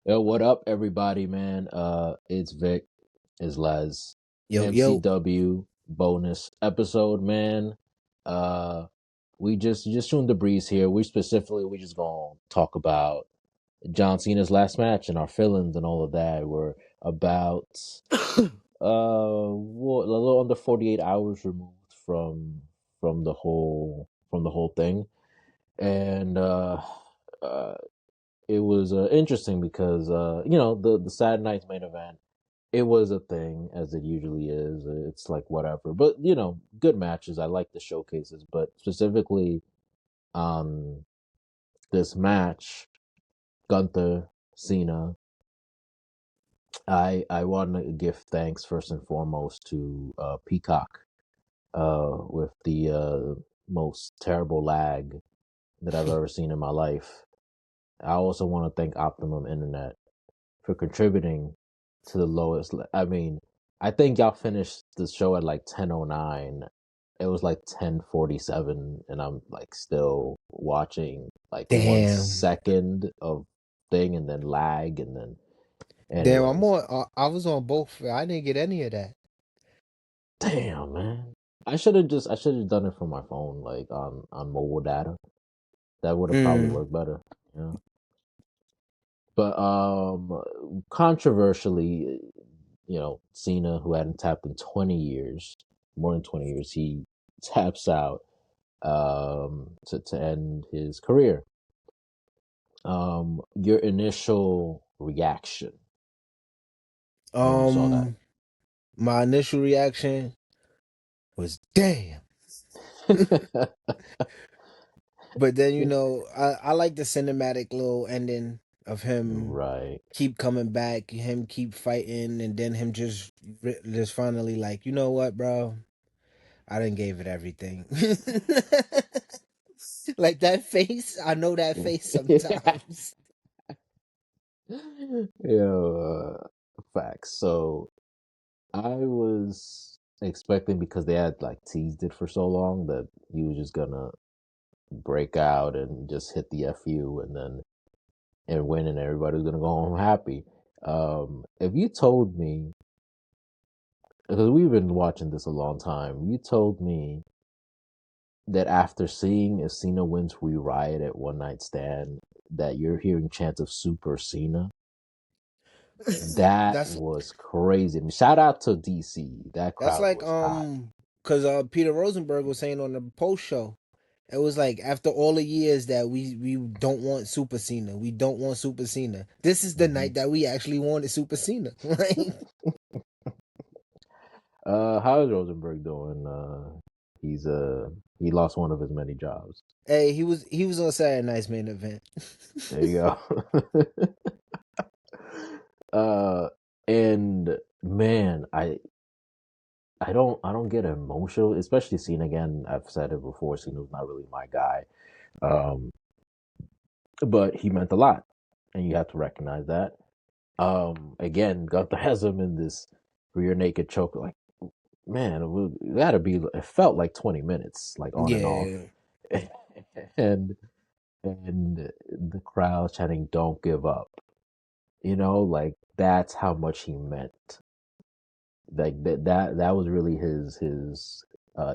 Yo, what up, everybody, man? It's Vic, it's Les, Yo, yo. MCW bonus episode, man. Uh, we just shooting the breeze here. We just gonna talk about John Cena's last match and our feelings and all of that. We're about a little under 48 hours removed from the whole thing, and uh it was interesting because the Saturday night's main event, it was a thing as it usually is. It's like whatever, but good matches. I like the showcases, but specifically on this match, Gunther Cena, I want to give thanks first and foremost to Peacock with the most terrible lag that I've ever seen in my life. I also want to thank Optimum Internet for contributing to the lowest. I mean, I think y'all finished the show at like 10:09. It was like 10:47, and I'm like still watching like one Damn. second of thing, and then lag, and then Damn, I'm anyways. on I was on both. I didn't get any of that. Damn, man. I should have done it from my phone, like on mobile data. That would have probably Mm. worked better. Yeah. But controversially, Cena, who hadn't tapped in 20 years, more than 20 years, he taps out to end his career. Your initial reaction when you saw that? My initial reaction was damn. But then I like the cinematic little ending of him Right. keep coming back, him keep fighting, and then him just finally like, you know what, bro? I didn't gave it everything. Like that face, I know that face sometimes. Facts. So I was expecting, because they had like teased it for so long, that he was just gonna break out and just hit the FU and win, and everybody's gonna go home happy. If you told me, because we've been watching this a long time, you told me that after seeing if Cena wins We Riot at One Night Stand, that you're hearing chants of Super Cena, that That's was crazy. I mean, shout out to DC. That That's crowd like was hot. cause Peter Rosenberg was saying on the post show. It was like after all the years that we don't want Super Cena, we don't want Super Cena. This is the Hmm. night that we actually wanted Super Cena. Like, How is Rosenberg doing? He's he lost one of his many jobs. hey, he was on Saturday Night's main event. There you go. uh, and man, I don't get emotional, especially Cena again. I've said it before. Cena was not really my guy, um, but he meant a lot, and you have to recognize that. Again, Gunther has him in this rear naked choke. Like, man, it gotta be. It felt like 20 minutes, like on and off, Yeah, and the crowd chanting "Don't give up." Like that's how much he meant. Like that was really his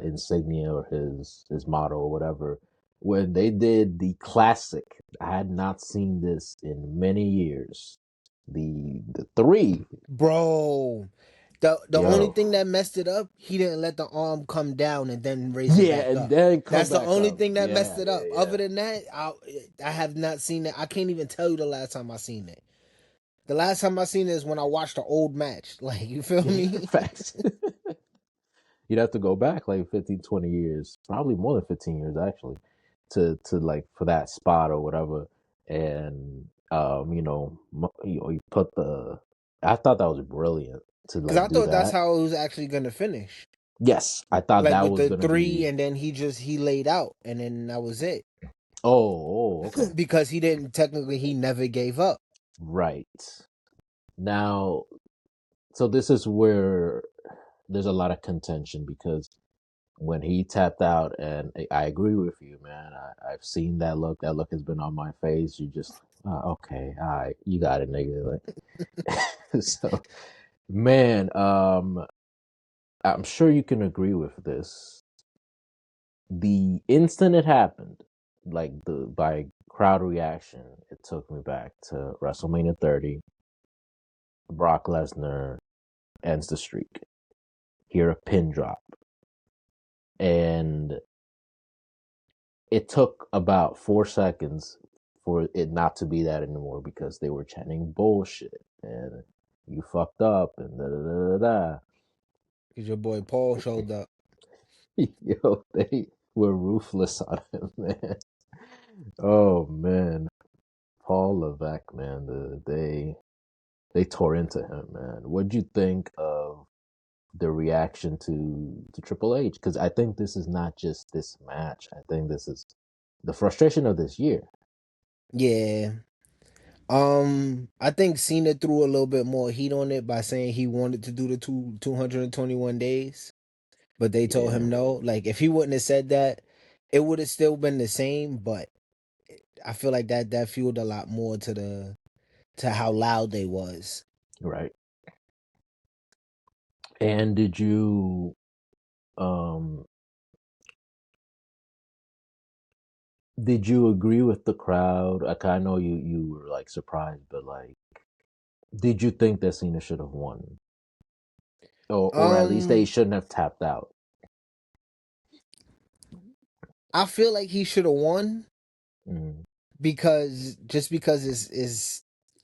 insignia, or his motto, or whatever. When they did the classic, I had not seen this in many years. The three, bro. The only yo, thing that messed it up, he didn't let the arm come down and then raise it yeah, back and up. then come That's the back only up. thing that messed Yeah, it up. yeah, Other than that, I have not seen it. I can't even tell you the last time I seen it. The last time I seen it is when I watched the old match. Like, you feel yeah. me? Facts. You'd have to go back like 15, 20 years, probably more than 15 years actually, to like for that spot or whatever. And you put the. I thought that was brilliant to Because I like do thought that's that. how it was actually gonna finish. Yes, I thought Like that with was the gonna three, be. and then he laid out, and then that was it. Oh, okay, Because he didn't technically, he never gave up. right now. So this is where there's a lot of contention, because when he tapped out, and I agree with you, man. I've seen that look. That look has been on my face. You just Okay, all right, you got it, nigga. Like, so, man, I'm sure you can agree with this. The instant it happened, like the by crowd reaction, it took me back to WrestleMania 30. Brock Lesnar ends the streak. Hear a pin drop, and it took about 4 seconds for it not to be that anymore because they were chanting bullshit and you fucked up and da da da da da. Cause your boy Paul showed up. Yo, they were ruthless on him, man. Oh man, Paul Levesque, man, they tore into him, man. What'd you think of the reaction to Triple H? Because I think this is not just this match. I think this is the frustration of this year. Yeah. I think Cena threw a little bit more heat on it by saying he wanted to do the 221 days, but they told him Yeah, no. Like if he wouldn't have said that, it would have still been the same, but I feel like that fueled a lot more to how loud they was. right. And um did you agree with the crowd? Like I know you were like surprised, but like did you think that Cena should have won? Or at least they Um shouldn't have tapped out. I feel like he should have won Mm, because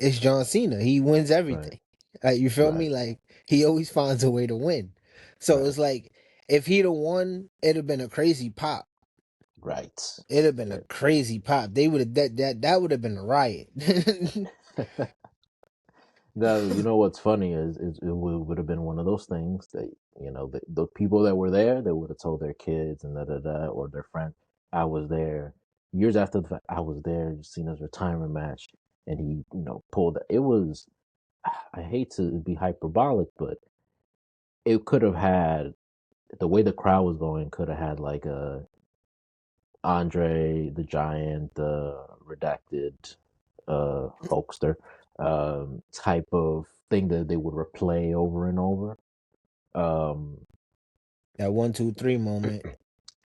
it's John Cena. He wins right, everything. You feel right, me? Like he always finds a way to win. So right, it's like if he'd have won, it'd have been a crazy pop. right. It'd have been a Yeah. crazy pop. They would have that would have been a riot. Now, you know what's funny is it would have been one of those things that the people that were there they would have told their kids and da da da or their friend. I was there years after the fact. I was there, Cena's retirement match, and he pulled. It was. I hate to be hyperbolic, but it could have had the way the crowd was going. Could have had like a Andre the Giant, redacted, Hulkster, type of thing that they would replay over and over. Um, That 1, 2, 3 moment.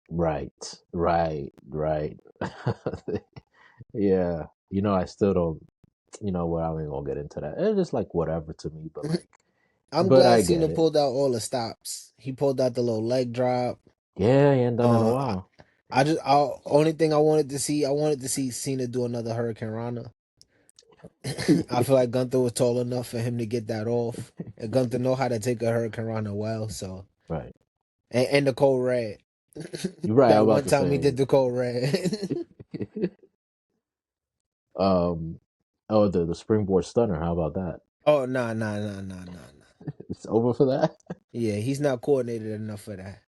right, right, right. Yeah, I still don't. You know what? I ain't gonna get into that. It's just like whatever to me, I'm but glad I get Cena it. pulled out all the stops. He pulled out the little leg drop. Yeah, he ain't done it in a Uh, while. only thing I wanted to see Cena do another Hurricane Rana. I feel like Gunther was tall enough for him to get that off. And Gunther know how to take a Hurricane Rana well, so Right. and the cold red. You're right. I'm That about one to time he did say. the cold red. um, oh, the springboard stunner. How about that? Oh no. It's over for that. Yeah, he's not coordinated enough for that.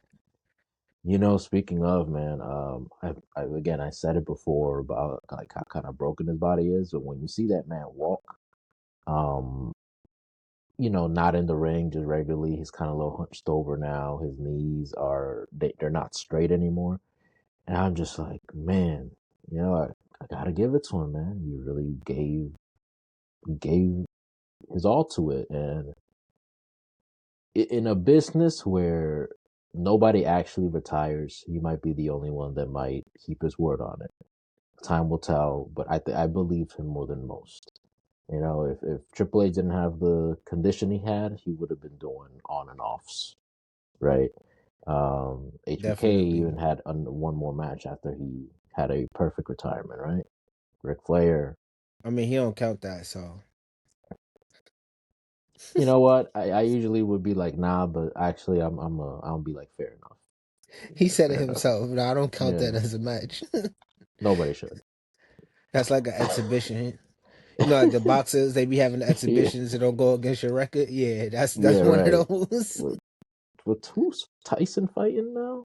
Speaking of, man, again I said it before about like how kind of broken his body is, but when you see that man walk, um, not in the ring just regularly, he's kind of a little hunched over now. His knees they're not straight anymore, and I'm just like, man, I gotta give it to him, man. He gave his all to it, and in a business where nobody actually retires, you might be the only one that might keep his word on it. Time will tell, but I believe him more than most. If Triple H didn't have the condition he had, he would have been doing on and offs, right? HBK Definitely. even had one more match after he had a perfect retirement, right? Ric Flair. I mean, he don't count that, so You know what? I usually would be like, nah, but actually, I'll be like, fair enough, he said it fair enough. himself. No, I don't count that Yeah, as a match. nobody should. That's like an exhibition. You know, like the boxers, they be having the Yeah, exhibitions that don't go against your record. Yeah, that's yeah, one of right. those. With who's Tyson fighting now?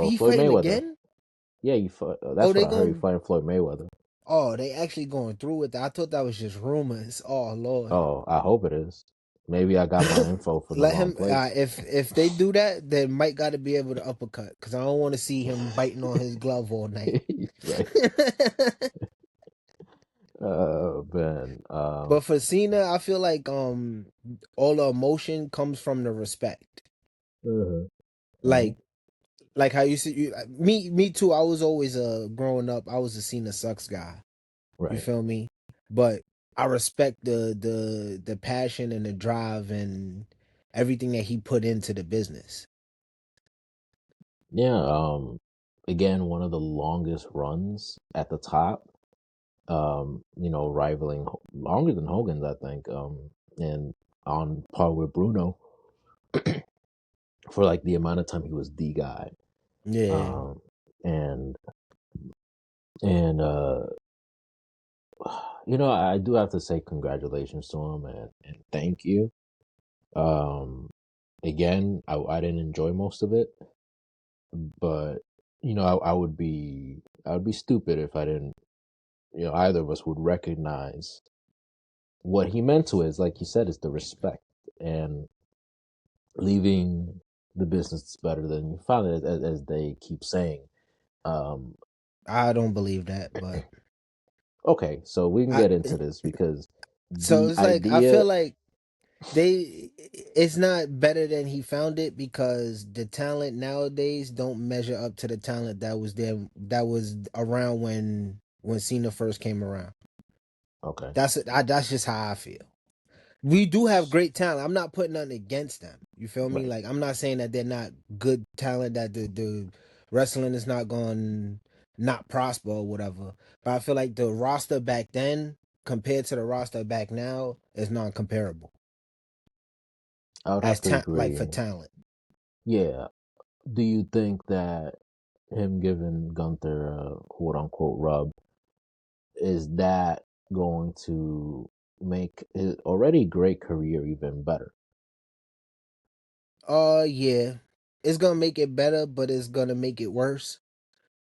He Floyd fighting Mayweather. again? Yeah, you. Oh, That's what they I heard. You going. fighting Floyd Mayweather. Oh, they actually going through with that. I thought that was just rumors. Oh Lord. Oh, I hope it is. Maybe I got my info from the Let wrong him. place. If they do that, then Mike got to be able to uppercut because I don't want to see him biting on his glove all night. Right. Man. But for Cena, I feel like all the emotion comes from the respect. Mhm, mhm, Like how you see me too. I was always growing up. I was a Cena sucks guy. You right. feel me? But I respect the passion and the drive and everything that he put into the business. Yeah. Again, one of the longest runs at the top. Rivaling longer than Hogan's, I think. And on par with Bruno for like the amount of time he was the guy. Yeah, Um, and and I do have to say congratulations to him and thank you. Um, Again, I didn't enjoy most of it, but I would be stupid if I didn't. Either of us would recognize what he meant to us. Like you said, is the respect and leaving the business better than you found it, as they keep saying. Um, I don't believe that, but okay, so we can I get into this because so the it's like I feel idea. like it's not better than he found it because the talent nowadays don't measure up to the talent that was there that was around when Cena first came around. Okay, That's just how I feel. We do have great talent. I'm not putting nothing against them. You feel me? right. Like I'm not saying that they're not good talent, that the wrestling is not going not prosper or whatever. But I feel like the roster back then compared to the roster back now is non comparable I would as have to like agree. for talent. Yeah. Do you think that him giving Gunther a quote unquote rub, is that going to make his already great career even better? Yeah. It's gonna make it better, but it's gonna make it worse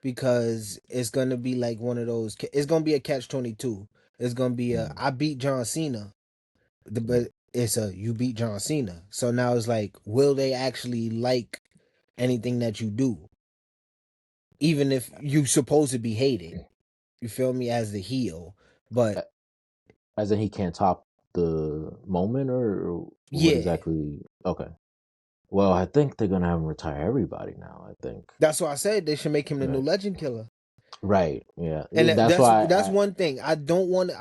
because it's gonna be like one of those. It's gonna be a catch 22. It's gonna be a Mm, I beat John Cena, mm. but it's a you beat John Cena. So now it's like, will they actually like anything that you do, even if you supposed to be hated? You feel me as the heel, but A- As in he can't top the moment, or what yeah, exactly? Okay. Well, I think they're gonna have him retire everybody now. I think. that's why I said they should make him the new Right. Legend Killer. Right. Yeah. And That's why that's one thing I don't want.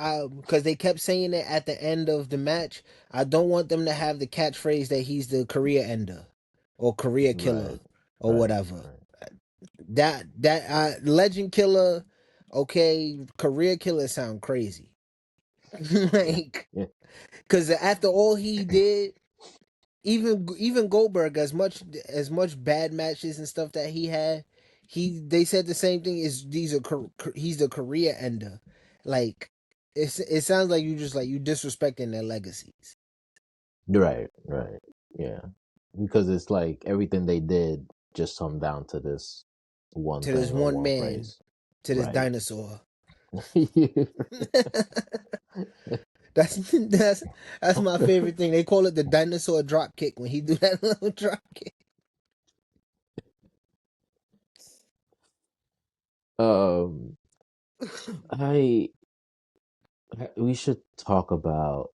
Because they kept saying it at the end of the match. I don't want them to have the catchphrase that he's the career ender or career killer right. or Right. whatever. Right. That legend killer, okay, career killer sound crazy. Yeah. Like, Yeah. because after all he did, even Goldberg, as much bad matches and stuff that he had, they said the same thing. Is he's the career ender. Like, it sounds like you disrespecting their legacies Right. Right. Yeah. Because it's like everything they did just come down to this one to this thing or one one man, phrase. to this Right. dinosaur. That's that's my favorite thing. They call it the dinosaur drop kick when he do that little drop kick. um, I we should talk about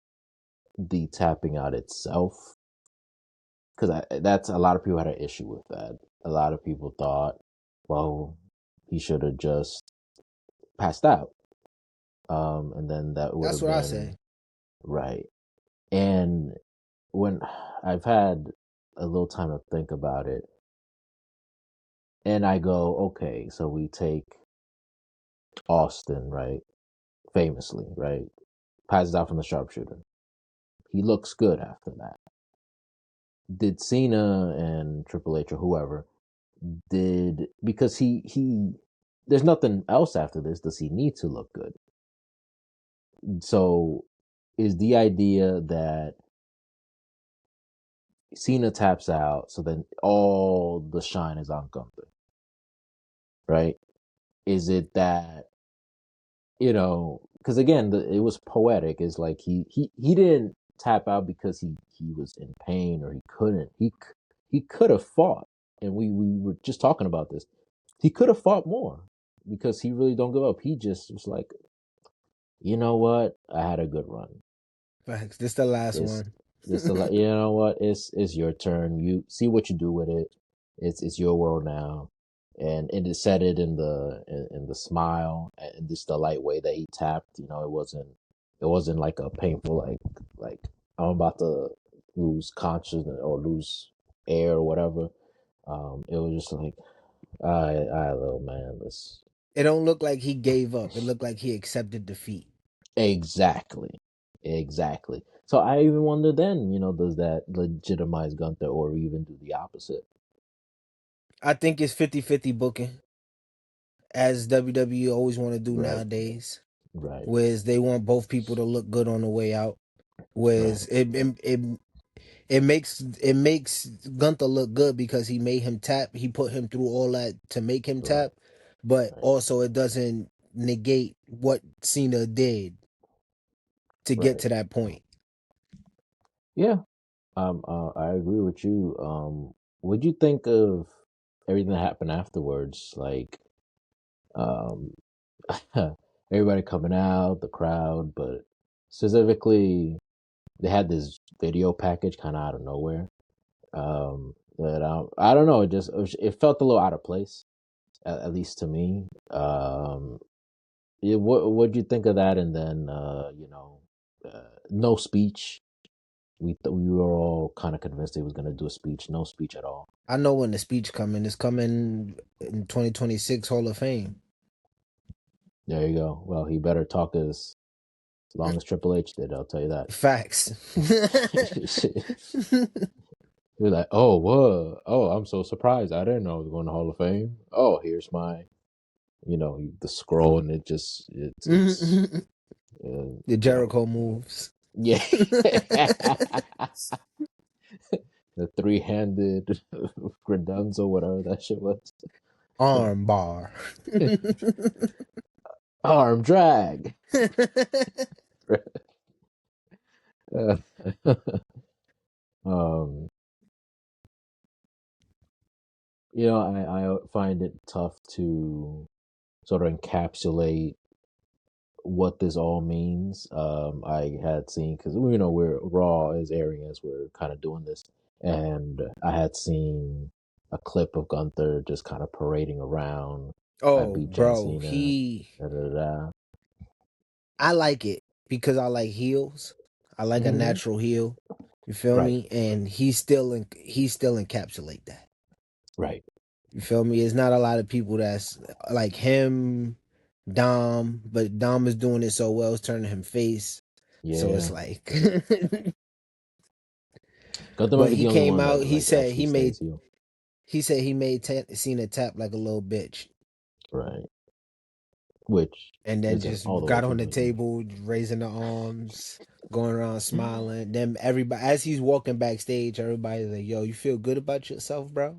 the tapping out itself, because that's a lot of people had an issue with that. A lot of people thought, well, he should have just passed out, and then that would That's have what I been say. right. And when I've had a little time to think about it, and I go, okay, so we take Austin, right? Famously, right? Passes out from the sharpshooter. He looks good after that. Did Cena and Triple H or whoever did, because he there's nothing else after this. Does he need to look good? So is the idea that Cena taps out, so then all the shine is on Gunther, right? Is it that, because again, it was poetic. It's like he didn't tap out because he was in pain or he couldn't. He could have fought, and we were just talking about this. He could have fought more because he really don't give up. He just was like, you know what? I had a good run. Facts. This the last This one. this a lot. You know what? It's your turn. You see what you do with it. It's your world now, and it is said it in the smile and just the light way that he tapped. You know, it wasn't like a painful like I'm about to lose consciousness or lose air or whatever. It was just like, all right, little man, let's It don't look like he gave up. It looked like he accepted defeat. exactly, exactly. So I even wonder then, does that legitimize Gunther or even do the opposite? I think it's 50-50 booking, as WWE always want to do Right, nowadays. right, Whereas they want both people to look good on the way out. right, Whereas it makes Gunther look good because he made him tap. He put him through all that to make him right, tap, but right, also it doesn't negate what Cena did to get right. to that point. Yeah, I agree with you. What'd you think of everything that happened afterwards? Like, um, everybody coming out, the crowd, but specifically, they had this video package kind of out of nowhere. That I don't know. It felt a little out of place, at least to me. Yeah, what'd you think of that? And then no speech. We were all kind of convinced he was gonna do a speech. No speech at all. I know when the speech coming. It's coming in 2026 Hall of Fame. There you go. Well, he better talk as long as Triple H did. I'll tell you that. Facts. You're like, oh, what? Oh, I'm so surprised. I didn't know I was going to Hall of Fame. Oh, here's my, the scroll, and it's The you know, Jericho moves. yeah, the three-handed credenza, whatever that shit was. Arm bar. Arm drag. Uh, um, I find it tough to sort of encapsulate what this all means. I had seen because we're Raw is airing as we're kind of doing this, and I had seen a clip of Gunther just kind of parading around. I Oh, beat John bro, Cena. he. Da, da, da. I like it because I like heels. I like a Mm-hmm. natural heel. You feel Right, me? And he still encapsulate that. right. You feel me? It's not a lot of people that's like him, Dom, but Dom is doing it so well, it's turning him face. So it's Yeah, like, Gunther might but be he the only came one that out. like actually stays heel. He said he made Cena tap like a little bitch, Right, which and then isn't just all the way got true, on the but table, raising the arms, going around smiling. Then everybody, as he's walking backstage, everybody's like, "Yo, you feel good about yourself, bro?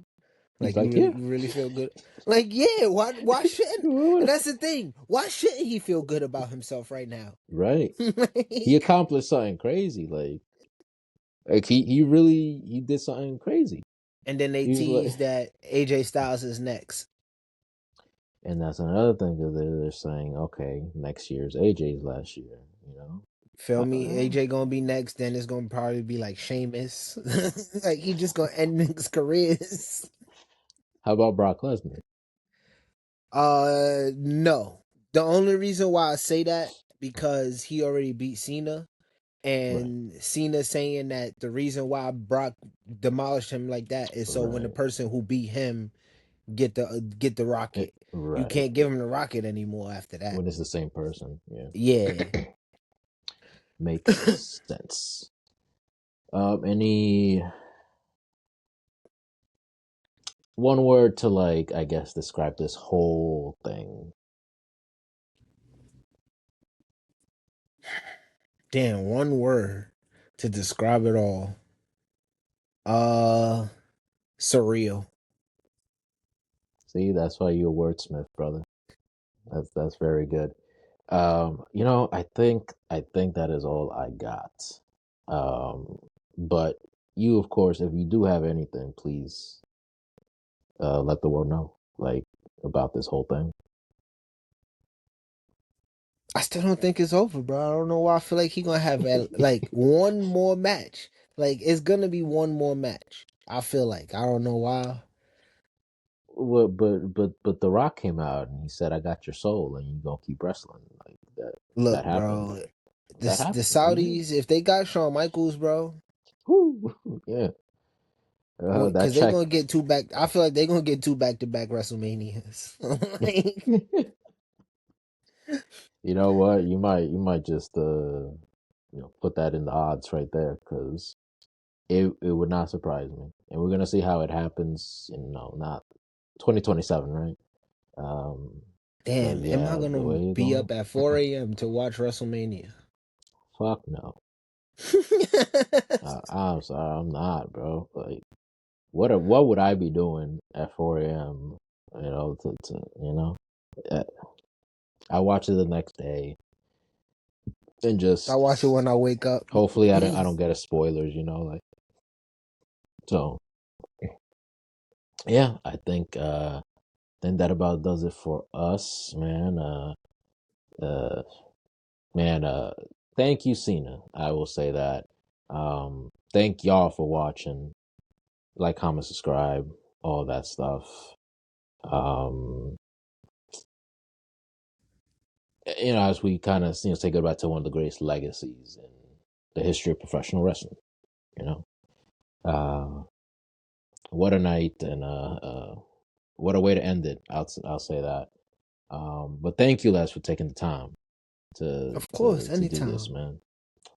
he's Like you like, really, yeah, you really feel good? Like yeah, why shouldn't?" And that's the thing. Why shouldn't he feel good about himself right now? right. He Like, accomplished something crazy. Like he did something crazy. and then they He was like, tease that AJ Styles is next. and that's another thing because they're saying, okay, next year's AJ's last year. You know, Feel I don't me? know. AJ gonna be next. Then it's gonna probably be like Sheamus. Like he just gonna end niggas' careers. How about Brock Lesnar? No. The only reason why I say that because he already beat Cena, Right, and Cena saying that the reason why Brock demolished him like that is so when the right, person who beat him get the rocket. You right. can't give him the rocket anymore after that. When it's the same person, yeah, Yeah. makes sense. Any one word to like, I guess, describe this whole thing? Damn, one word to describe it all. Uh Surreal. See, that's why you're a wordsmith, brother. That's very good. I think that is all I got. Um, but you, of course, if you do have anything, please let the world know, like about this whole thing. I still don't think it's over, bro. I don't know why I feel like he gonna have like one more match. Like it's gonna be one more match. I feel like I don't know why. Well, but The Rock came out and he said, "I got your soul, and you gonna keep wrestling." Like that. Look, That happened. bro, That the happened. Saudis, if they got Shawn Michaels, bro, Woo. Yeah. That because they gonna check. get two back. I feel like they gonna get two back-to-back WrestleManias. Like, You know what? You might just put that in the odds right there, because it would not surprise me, and we're gonna see how it happens. Not 2027, right? Um, because damn, am I yeah, the gonna way you're be going, up at 4 a.m. to watch WrestleMania? fuck no. I'm sorry, I'm not, bro. Like, what would I be doing at 4 a.m.? Uh, I watch it the next day and I watch it just when I wake up. hopefully I don't get a spoilers. Like, so. Yeah, I think that about does it for us, man. Uh, man. Thank you, Cena. I will say that. Thank y'all for watching. Like, comment, subscribe, all that stuff. Um, as we kind of say goodbye to one of the greatest legacies in the history of professional wrestling. You know, uh, what a night, and what a way to end it. I'll say that. But thank you, Les, for taking the time to Of course, to do this, anytime. man.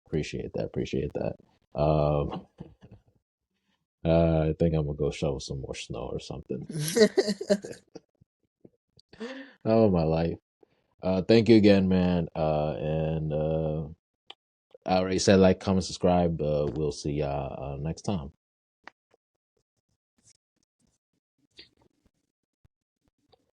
Appreciate that. Appreciate that. I think I'm gonna go shovel some more snow or something. Oh, my life. Thank you again, man. And I already said, like, comment, subscribe. We'll see y'all next time.